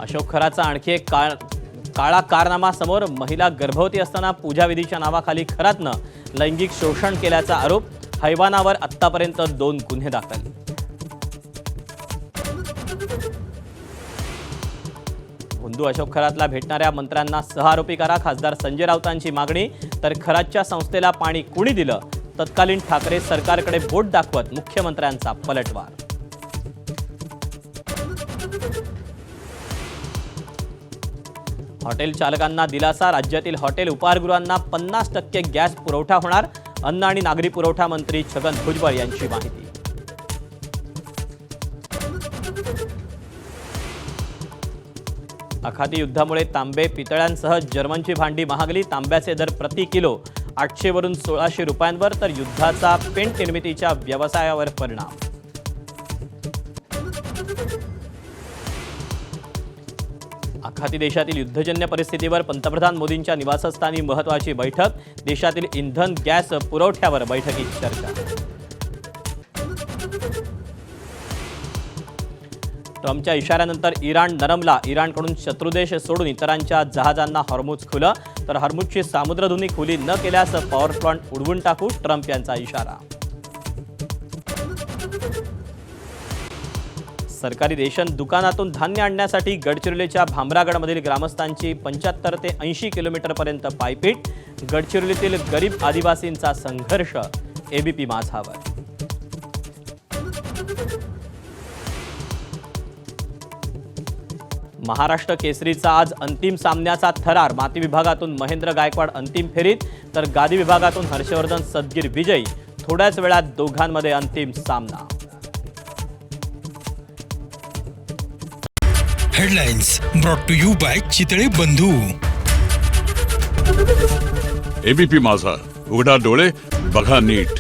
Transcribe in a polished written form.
अशोक खराचा आणखी एक काळा कारनामा समोर. महिला गर्भवती असताना पूजाविधीच्या नावाखाली खरातनं लैंगिक शोषण केल्याचा आरोप. हैवानावर आत्तापर्यंत 2 गुन्हे दाखल. हुंदू अशोक खरातला भेटणाऱ्या मंत्र्यांना सहआरोपी करा. खासदार संजय राऊतांची मागणी. तर खरातच्या संस्थेला पाणी कुणी दिलं? तत्कालीन ठाकरे सरकारकडे बोट दाखवत मुख्यमंत्र्यांचा पलटवार. हॉटेल चालकांना दिलासा. राज्यातील हॉटेल उपाहारगृहांना 50% गॅस पुरवठा होणार. अन्न आणि नागरी पुरवठा मंत्री छगन भुजबळ यांची माहिती. आखाती युद्धामुळे तांबे पितळ्यांसह जर्मनची भांडी महागली. तांब्याचे दर प्रति किलो 800 वरून 1600 रुपयांवर. तर युद्धाचा पेंट निर्मितीच्या व्यवसायावर परिणाम. आखाती देशातील युद्धजन्य परिस्थितीवर पंतप्रधान मोदींच्या निवासस्थानी महत्त्वाची बैठक. देशातील इंधन गॅस पुरवठ्यावर बैठकीत चर्चा. ट्रम्पच्या इशाऱ्यानंतर इराण नरमला. इराणकडून शत्रुदेश सोडून इतरांच्या जहाजांना हॉर्मुझ खुलं. तर हॉर्मुझची सामुद्रधुनी खुली न केल्यास पॉवर प्लांट उडवून टाकू, ट्रम्प यांचा इशारा. सरकारी रेशन दुकानातून धान्य आणण्यासाठी गडचिरोलीच्या भामरागडमधील ग्रामस्थांची 75 ते 80 किलोमीटरपर्यंत पायपीट. गडचिरोलीतील गरीब आदिवासींचा संघर्ष. एबीपी माझावर. महाराष्ट्र केसरीचा आज अंतिम सामन्याचा थरार. माती विभागातून महेंद्र गायकवाड अंतिम फेरीत. तर गादी विभागातून हर्षवर्धन सदगीर विजयी. थोड्याच वेळात दोघांमध्ये अंतिम सामना. Headlines brought to you by Chitale Bandhu. ABP माझा, उघडा डोळे बघा नीट.